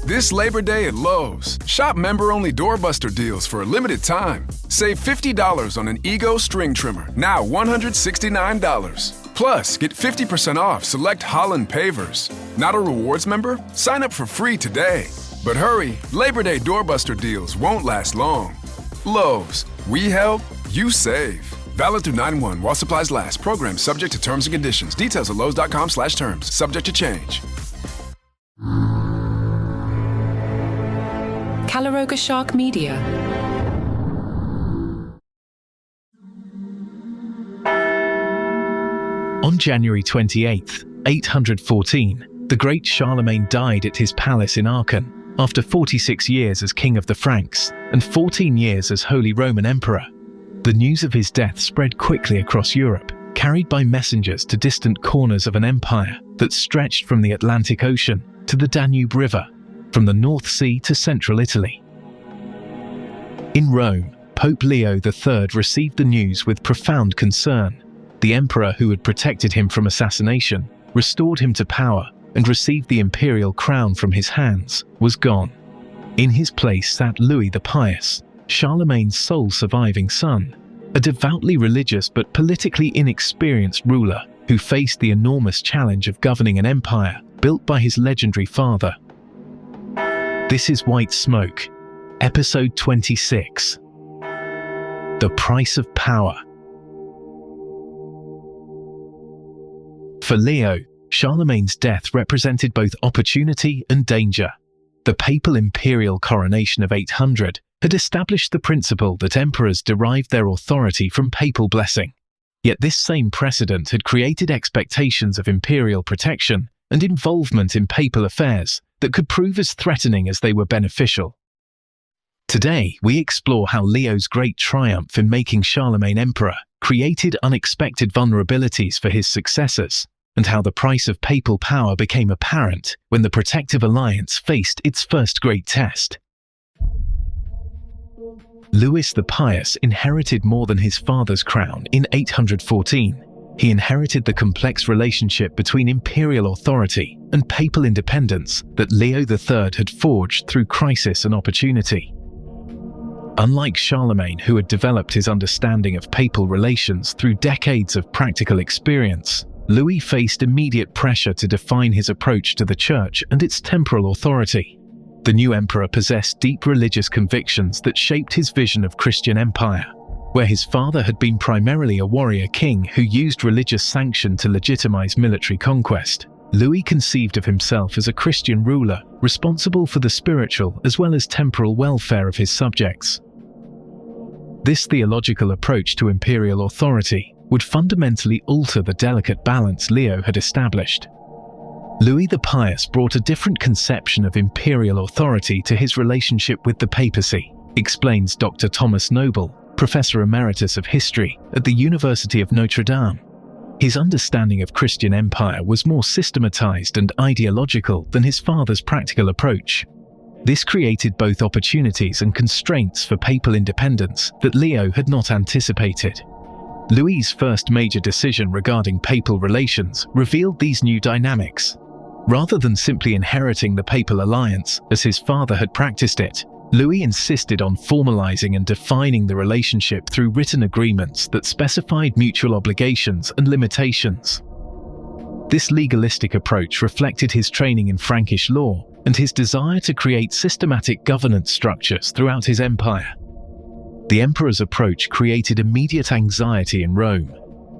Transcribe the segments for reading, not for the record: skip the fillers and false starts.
This Labor Day at Lowe's, shop member-only doorbuster deals for a limited time. Save $50 on an Ego string trimmer, now $169. Plus, get 50% off select Holland pavers. Not a rewards member? Sign up for free today. But hurry, Labor Day doorbuster deals won't last long. Lowe's, we help, you save. Valid through 9/1 while supplies last. Program subject to terms and conditions. Details at lowes.com/terms. Subject to change. Calaroga Shark Media. On January 28, 814, the great Charlemagne died at his palace in Aachen after 46 years as King of the Franks and 14 years as Holy Roman Emperor. The news of his death spread quickly across Europe, carried by messengers to distant corners of an empire that stretched from the Atlantic Ocean to the Danube River, from the North Sea to central Italy. In Rome, Pope Leo III received the news with profound concern. The emperor who had protected him from assassination, restored him to power, and received the imperial crown from his hands, was gone. In his place sat Louis the Pious, Charlemagne's sole surviving son, a devoutly religious but politically inexperienced ruler who faced the enormous challenge of governing an empire built by his legendary father. This is White Smoke, Episode 26. The Price of Power. For Leo, Charlemagne's death represented both opportunity and danger. The papal-imperial coronation of 800 had established the principle that emperors derived their authority from papal blessing. Yet this same precedent had created expectations of imperial protection and involvement in papal affairs that could prove as threatening as they were beneficial. Today, we explore how Leo's great triumph in making Charlemagne emperor created unexpected vulnerabilities for his successors, and how the price of papal power became apparent when the protective alliance faced its first great test. Louis the Pious inherited more than his father's crown in 814. He inherited the complex relationship between imperial authority and papal independence that Leo III had forged through crisis and opportunity. Unlike Charlemagne, who had developed his understanding of papal relations through decades of practical experience, Louis faced immediate pressure to define his approach to the church and its temporal authority. The new emperor possessed deep religious convictions that shaped his vision of Christian empire. Where his father had been primarily a warrior king who used religious sanction to legitimize military conquest, Louis conceived of himself as a Christian ruler responsible for the spiritual as well as temporal welfare of his subjects. This theological approach to imperial authority would fundamentally alter the delicate balance Leo had established. Louis the Pious brought a different conception of imperial authority to his relationship with the papacy, explains Dr. Thomas Noble, Professor Emeritus of History at the University of Notre Dame. His understanding of Christian empire was more systematized and ideological than his father's practical approach. This created both opportunities and constraints for papal independence that Leo had not anticipated. Louis's first major decision regarding papal relations revealed these new dynamics. Rather than simply inheriting the papal alliance as his father had practiced it, Louis insisted on formalizing and defining the relationship through written agreements that specified mutual obligations and limitations. This legalistic approach reflected his training in Frankish law and his desire to create systematic governance structures throughout his empire. The emperor's approach created immediate anxiety in Rome.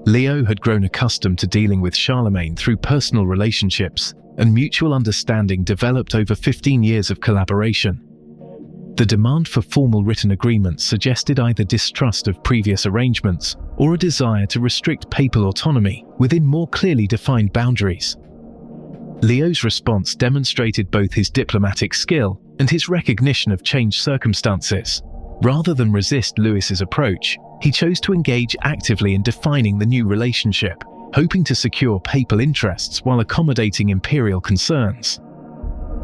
Leo had grown accustomed to dealing with Charlemagne through personal relationships, and mutual understanding developed over 15 years of collaboration. The demand for formal written agreements suggested either distrust of previous arrangements or a desire to restrict papal autonomy within more clearly defined boundaries. Leo's response demonstrated both his diplomatic skill and his recognition of changed circumstances. Rather than resist Louis's approach, he chose to engage actively in defining the new relationship, hoping to secure papal interests while accommodating imperial concerns.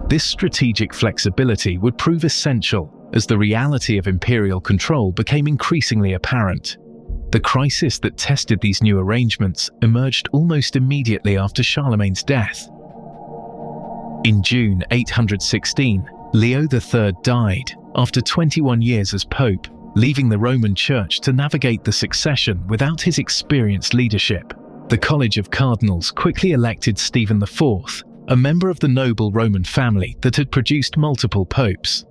This strategic flexibility would prove essential as the reality of imperial control became increasingly apparent. The crisis that tested these new arrangements emerged almost immediately after Charlemagne's death. In June 816, Leo III died after 21 years as Pope, leaving the Roman Church to navigate the succession without his experienced leadership. The College of Cardinals quickly elected Stephen IV, a member of the noble Roman family that had produced multiple popes.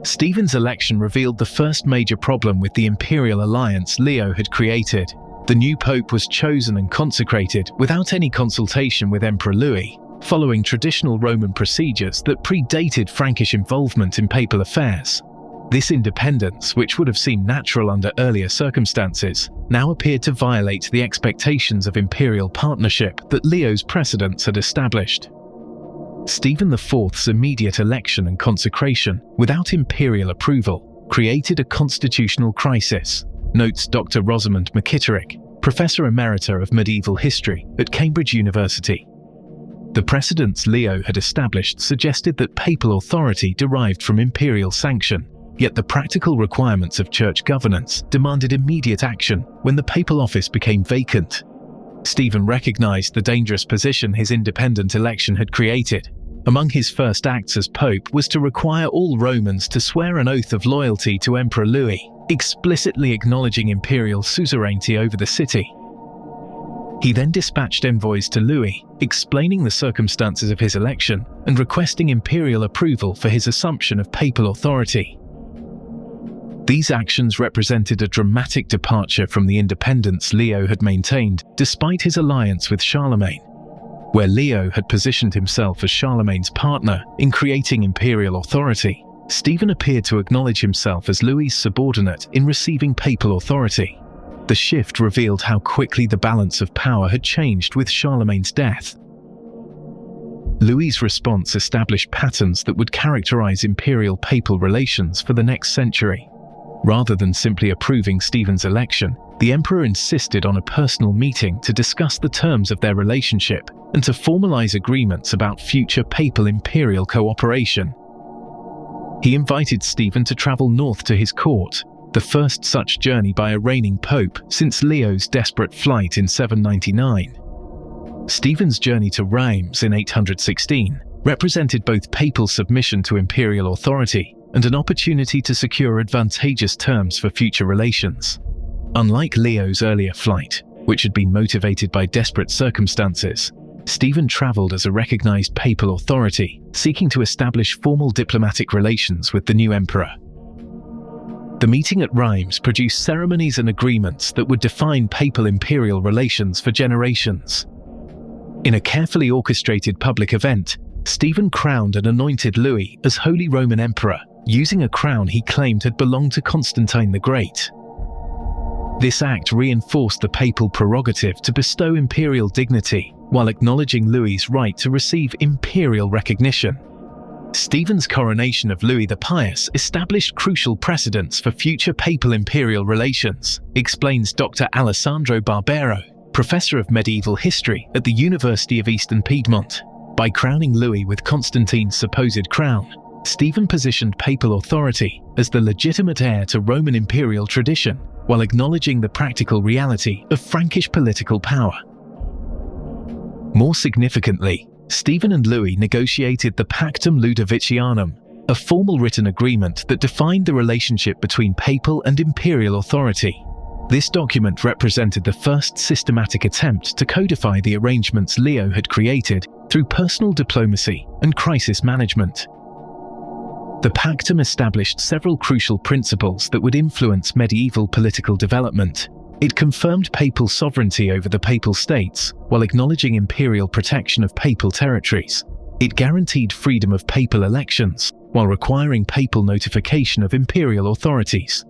Stephen's election revealed the first major problem with the imperial alliance Leo had created. The new pope was chosen and consecrated without any consultation with Emperor Louis, following traditional Roman procedures that predated Frankish involvement in papal affairs. This independence, which would have seemed natural under earlier circumstances, now appeared to violate the expectations of imperial partnership that Leo's precedents had established. Stephen IV's immediate election and consecration, without imperial approval, created a constitutional crisis, notes Dr. Rosamund McKitterick, Professor Emerita of Medieval History at Cambridge University. The precedents Leo had established suggested that papal authority derived from imperial sanction, yet the practical requirements of church governance demanded immediate action when the papal office became vacant. Stephen recognized the dangerous position his independent election had created. Among his first acts as Pope was to require all Romans to swear an oath of loyalty to Emperor Louis, explicitly acknowledging imperial suzerainty over the city. He then dispatched envoys to Louis, explaining the circumstances of his election and requesting imperial approval for his assumption of papal authority. These actions represented a dramatic departure from the independence Leo had maintained despite his alliance with Charlemagne. Where Leo had positioned himself as Charlemagne's partner in creating imperial authority, Stephen appeared to acknowledge himself as Louis's subordinate in receiving papal authority. The shift revealed how quickly the balance of power had changed with Charlemagne's death. Louis's response established patterns that would characterize imperial-papal relations for the next century. Rather than simply approving Stephen's election, the emperor insisted on a personal meeting to discuss the terms of their relationship and to formalize agreements about future papal-imperial cooperation. He invited Stephen to travel north to his court, the first such journey by a reigning pope since Leo's desperate flight in 799. Stephen's journey to Reims in 816 represented both papal submission to imperial authority and an opportunity to secure advantageous terms for future relations. Unlike Leo's earlier flight, which had been motivated by desperate circumstances, Stephen travelled as a recognized papal authority, seeking to establish formal diplomatic relations with the new emperor. The meeting at Reims produced ceremonies and agreements that would define papal-imperial relations for generations. In a carefully orchestrated public event, Stephen crowned and anointed Louis as Holy Roman Emperor, using a crown he claimed had belonged to Constantine the Great. This act reinforced the papal prerogative to bestow imperial dignity while acknowledging Louis's right to receive imperial recognition. Stephen's coronation of Louis the Pious established crucial precedents for future papal-imperial relations, explains Dr. Alessandro Barbero, Professor of Medieval History at the University of Eastern Piedmont. By crowning Louis with Constantine's supposed crown, Stephen positioned papal authority as the legitimate heir to Roman imperial tradition, while acknowledging the practical reality of Frankish political power. More significantly, Stephen and Louis negotiated the Pactum Ludovicianum, a formal written agreement that defined the relationship between papal and imperial authority. This document represented the first systematic attempt to codify the arrangements Leo had created through personal diplomacy and crisis management. The Pactum established several crucial principles that would influence medieval political development. It confirmed papal sovereignty over the papal states, while acknowledging imperial protection of papal territories. It guaranteed freedom of papal elections, while requiring papal notification of imperial authorities.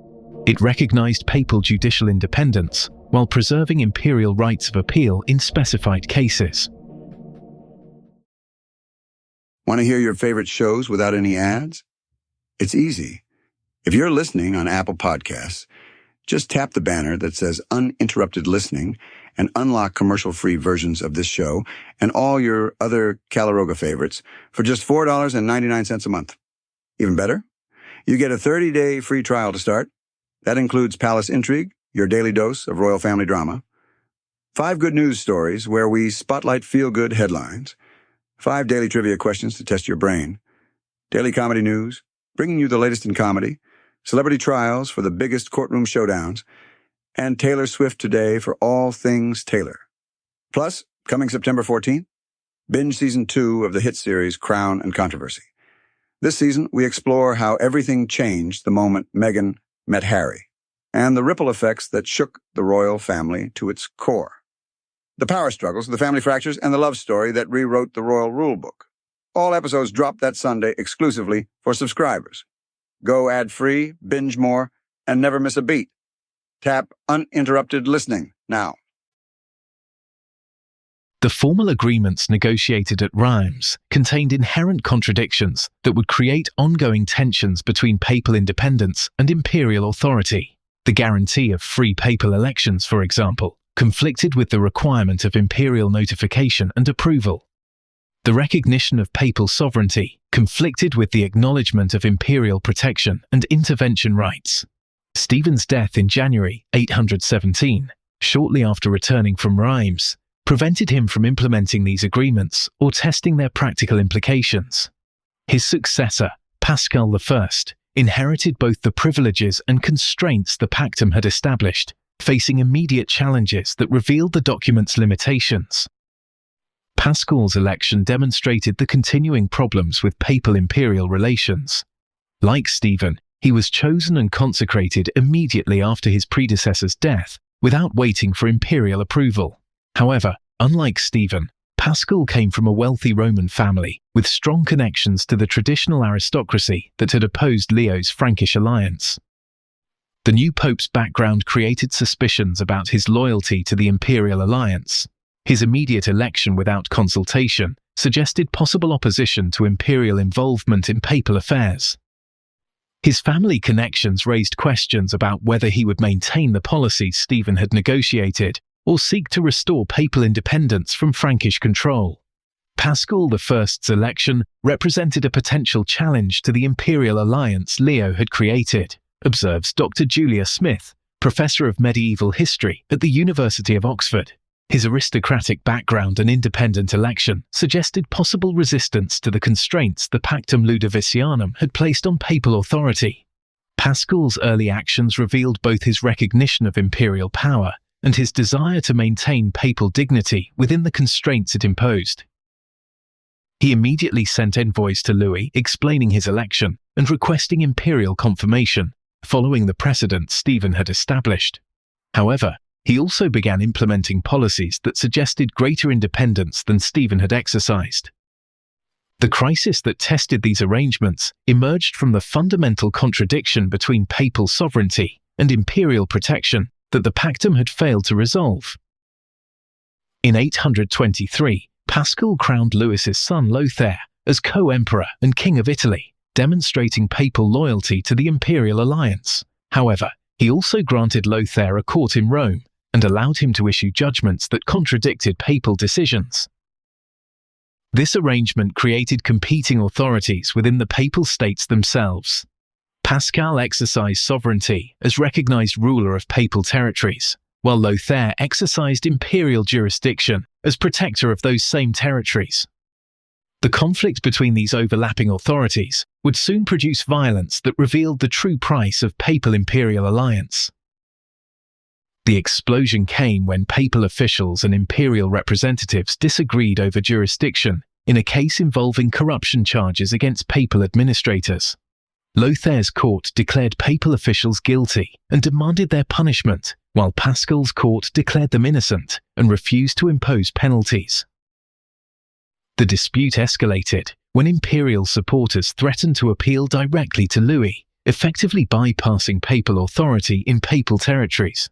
It recognized papal judicial independence, while preserving imperial rights of appeal in specified cases. Want to hear your favorite shows without any ads? It's easy. If you're listening on Apple Podcasts, just tap the banner that says Uninterrupted Listening and unlock commercial-free versions of this show and all your other Calaroga favorites for just $4.99 a month. Even better, you get a 30-day free trial to start. That includes Palace Intrigue, your daily dose of royal family drama, 5 good news stories where we spotlight feel-good headlines, 5 daily trivia questions to test your brain, daily comedy news, bringing you the latest in comedy, celebrity trials for the biggest courtroom showdowns, and Taylor Swift Today for all things Taylor. Plus, coming September 14th, binge Season 2 of the hit series Crown and Controversy. This season, we explore how everything changed the moment Meghan met Harry, and the ripple effects that shook the royal family to its core. The power struggles, the family fractures, and the love story that rewrote the royal rulebook. All episodes drop that Sunday exclusively for subscribers. Go ad-free, binge more, and never miss a beat. Tap uninterrupted listening now. The formal agreements negotiated at Reims contained inherent contradictions that would create ongoing tensions between papal independence and imperial authority. The guarantee of free papal elections, for example, conflicted with the requirement of imperial notification and approval. The recognition of papal sovereignty conflicted with the acknowledgement of imperial protection and intervention rights. Stephen's death in January 817, shortly after returning from Reims, prevented him from implementing these agreements or testing their practical implications. His successor, Pascal I, inherited both the privileges and constraints the Pactum had established, facing immediate challenges that revealed the document's limitations. Pascal's election demonstrated the continuing problems with papal-imperial relations. Like Stephen, he was chosen and consecrated immediately after his predecessor's death, without waiting for imperial approval. However, unlike Stephen, Pascal came from a wealthy Roman family with strong connections to the traditional aristocracy that had opposed Leo's Frankish alliance. The new pope's background created suspicions about his loyalty to the imperial alliance. His immediate election without consultation suggested possible opposition to imperial involvement in papal affairs. His family connections raised questions about whether he would maintain the policies Stephen had negotiated or seek to restore papal independence from Frankish control. Pascal I's election represented a potential challenge to the imperial alliance Leo had created, observes Dr. Julia Smith, professor of medieval history at the University of Oxford. His aristocratic background and independent election suggested possible resistance to the constraints the Pactum Ludovicianum had placed on papal authority. Pascal's early actions revealed both his recognition of imperial power and his desire to maintain papal dignity within the constraints it imposed. He immediately sent envoys to Louis explaining his election and requesting imperial confirmation, following the precedent Stephen had established. However, he also began implementing policies that suggested greater independence than Stephen had exercised. The crisis that tested these arrangements emerged from the fundamental contradiction between papal sovereignty and imperial protection that the Pactum had failed to resolve. In 823, Pascal crowned Louis's son Lothair as co-emperor and king of Italy, demonstrating papal loyalty to the imperial alliance. However, he also granted Lothair a court in Rome and allowed him to issue judgments that contradicted papal decisions. This arrangement created competing authorities within the papal states themselves. Pascal exercised sovereignty as recognized ruler of papal territories, while Lothair exercised imperial jurisdiction as protector of those same territories. The conflict between these overlapping authorities would soon produce violence that revealed the true price of papal-imperial alliance. The explosion came when papal officials and imperial representatives disagreed over jurisdiction in a case involving corruption charges against papal administrators. Lothair's court declared papal officials guilty and demanded their punishment, while Pascal's court declared them innocent and refused to impose penalties. The dispute escalated when imperial supporters threatened to appeal directly to Louis, effectively bypassing papal authority in papal territories.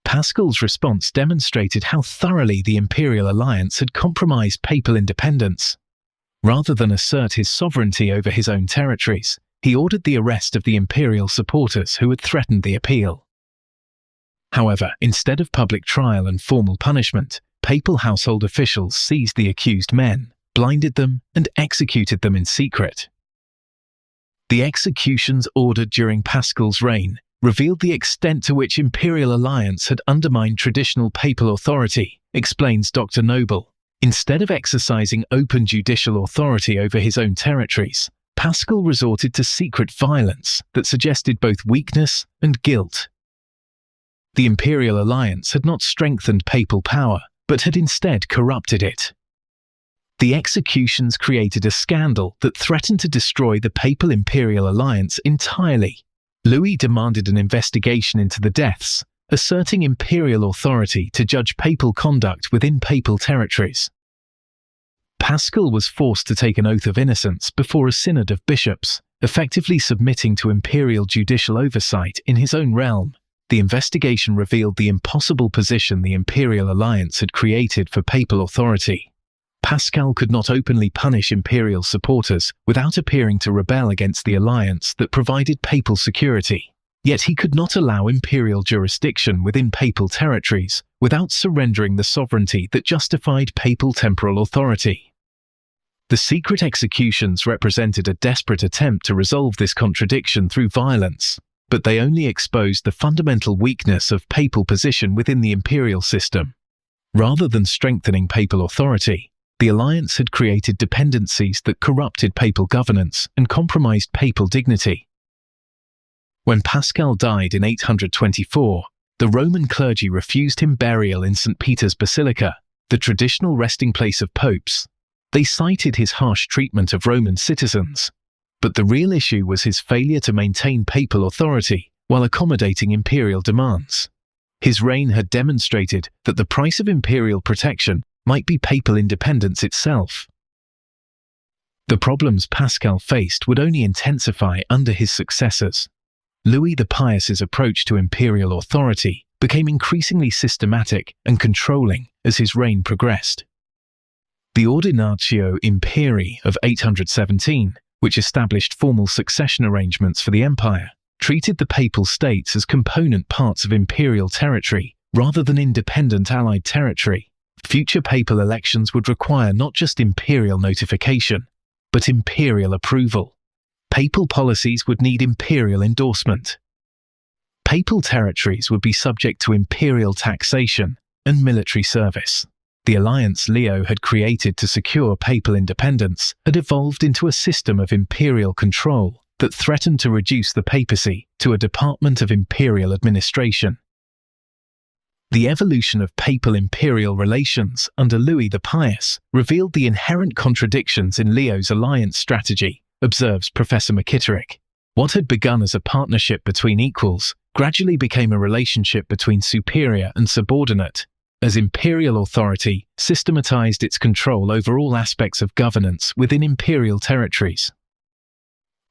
Pascal's response demonstrated how thoroughly the imperial alliance had compromised papal independence. Rather than assert his sovereignty over his own territories, he ordered the arrest of the imperial supporters who had threatened the appeal. However, instead of public trial and formal punishment, papal household officials seized the accused men, blinded them, and executed them in secret. The executions ordered during Pascal's reign revealed the extent to which imperial alliance had undermined traditional papal authority, explains Dr. Noble. Instead of exercising open judicial authority over his own territories, Paschal resorted to secret violence that suggested both weakness and guilt. The imperial alliance had not strengthened papal power, but had instead corrupted it. The executions created a scandal that threatened to destroy the papal-imperial alliance entirely. Louis demanded an investigation into the deaths, asserting imperial authority to judge papal conduct within papal territories. Paschal was forced to take an oath of innocence before a synod of bishops, effectively submitting to imperial judicial oversight in his own realm. The investigation revealed the impossible position the imperial alliance had created for papal authority. Paschal could not openly punish imperial supporters without appearing to rebel against the alliance that provided papal security. Yet he could not allow imperial jurisdiction within papal territories without surrendering the sovereignty that justified papal temporal authority. The secret executions represented a desperate attempt to resolve this contradiction through violence, but they only exposed the fundamental weakness of papal position within the imperial system. Rather than strengthening papal authority, the alliance had created dependencies that corrupted papal governance and compromised papal dignity. When Paschal died in 824, the Roman clergy refused him burial in St. Peter's Basilica, the traditional resting place of popes. They cited his harsh treatment of Roman citizens, but the real issue was his failure to maintain papal authority while accommodating imperial demands. His reign had demonstrated that the price of imperial protection might be papal independence itself. The problems Paschal faced would only intensify under his successors. Louis the Pious's approach to imperial authority became increasingly systematic and controlling as his reign progressed. The Ordinatio Imperii of 817, which established formal succession arrangements for the empire, treated the papal states as component parts of imperial territory rather than independent allied territory. Future papal elections would require not just imperial notification, but imperial approval. Papal policies would need imperial endorsement. Papal territories would be subject to imperial taxation and military service. The alliance Leo had created to secure papal independence had evolved into a system of imperial control that threatened to reduce the papacy to a department of imperial administration. The evolution of papal-imperial relations under Louis the Pious revealed the inherent contradictions in Leo's alliance strategy, observes Professor McKitterick. What had begun as a partnership between equals gradually became a relationship between superior and subordinate, as imperial authority systematized its control over all aspects of governance within imperial territories.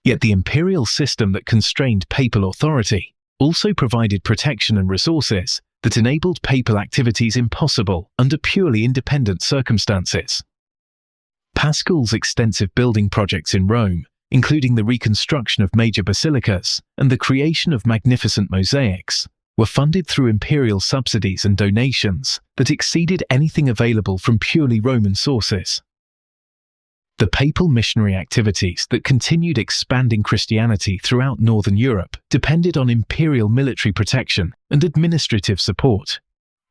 Yet the imperial system that constrained papal authority also provided protection and resources that enabled papal activities impossible under purely independent circumstances. Paschal's extensive building projects in Rome, including the reconstruction of major basilicas and the creation of magnificent mosaics, were funded through imperial subsidies and donations that exceeded anything available from purely Roman sources. The papal missionary activities that continued expanding Christianity throughout Northern Europe depended on imperial military protection and administrative support.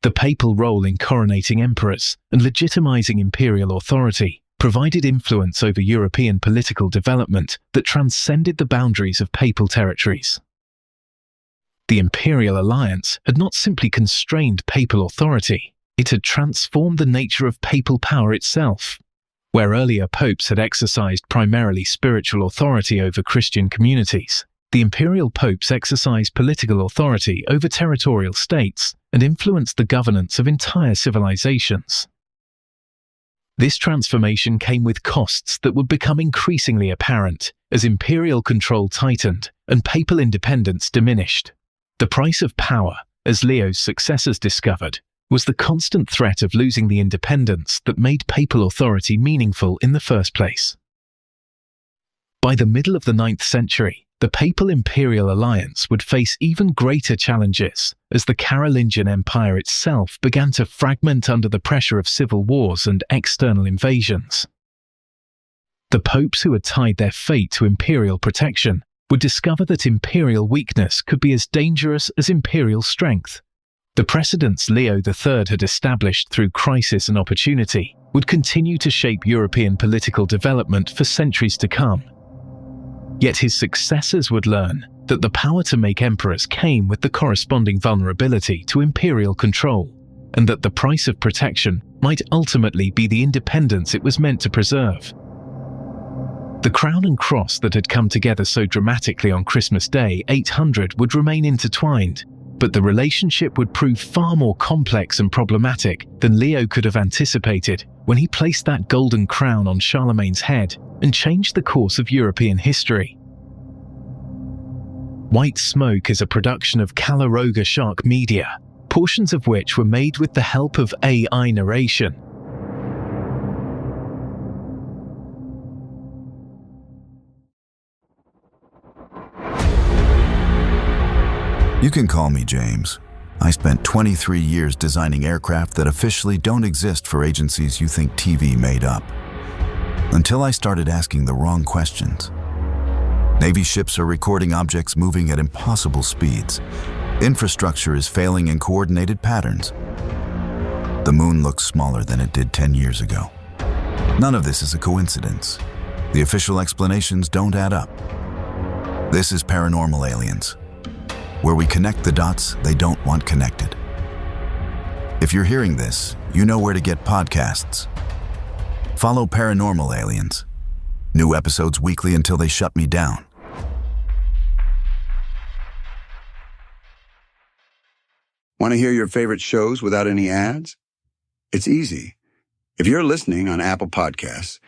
The papal role in coronating emperors and legitimizing imperial authority provided influence over European political development that transcended the boundaries of papal territories. The imperial alliance had not simply constrained papal authority, it had transformed the nature of papal power itself. Where earlier popes had exercised primarily spiritual authority over Christian communities, the imperial popes exercised political authority over territorial states and influenced the governance of entire civilizations. This transformation came with costs that would become increasingly apparent as imperial control tightened and papal independence diminished. The price of power, as Leo's successors discovered, was the constant threat of losing the independence that made papal authority meaningful in the first place. By the middle of the 9th century, the papal-imperial alliance would face even greater challenges as the Carolingian Empire itself began to fragment under the pressure of civil wars and external invasions. The popes who had tied their fate to imperial protection would discover that imperial weakness could be as dangerous as imperial strength. The precedents Leo III had established through crisis and opportunity would continue to shape European political development for centuries to come. Yet his successors would learn that the power to make emperors came with the corresponding vulnerability to imperial control, and that the price of protection might ultimately be the independence it was meant to preserve. The crown and cross that had come together so dramatically on Christmas Day 800 would remain intertwined, but the relationship would prove far more complex and problematic than Leo could have anticipated when he placed that golden crown on Charlemagne's head and changed the course of European history. White Smoke is a production of Calaroga Shark Media, portions of which were made with the help of AI narration. You can call me James. I spent 23 years designing aircraft that officially don't exist for agencies you think TV made up. Until I started asking the wrong questions. Navy ships are recording objects moving at impossible speeds. Infrastructure is failing in coordinated patterns. The moon looks smaller than it did 10 years ago. None of this is a coincidence. The official explanations don't add up. This is Paranormal Aliens, where we connect the dots they don't want connected. If you're hearing this, you know where to get podcasts. Follow Paranormal Aliens. New episodes weekly until they shut me down. Want to hear your favorite shows without any ads? It's easy. If you're listening on Apple Podcasts,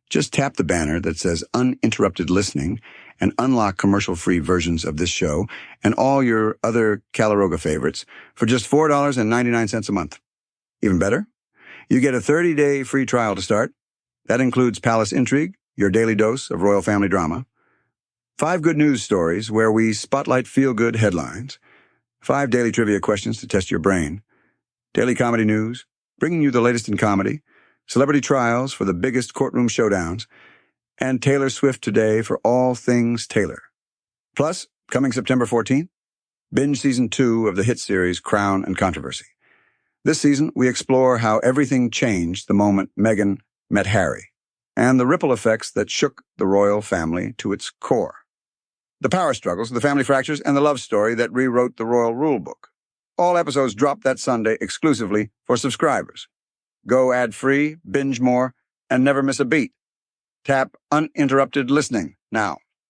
just tap the banner that says uninterrupted listening and unlock commercial-free versions of this show and all your other Calaroga favorites for just $4.99 a month. Even better, you get a 30-day free trial to start. That includes Palace Intrigue, your daily dose of royal family drama, 5 good news stories where we spotlight feel-good headlines, 5 daily trivia questions to test your brain, daily comedy news, bringing you the latest in comedy, celebrity trials for the biggest courtroom showdowns, and Taylor Swift Today for all things Taylor. Plus, coming September 14th, binge Season 2 of the hit series Crown and Controversy. This season, we explore how everything changed the moment Meghan met Harry, and the ripple effects that shook the royal family to its core. The power struggles, the family fractures, and the love story that rewrote the royal rulebook. All episodes drop that Sunday exclusively for subscribers. Go ad-free, binge more, and never miss a beat. Tap uninterrupted listening now.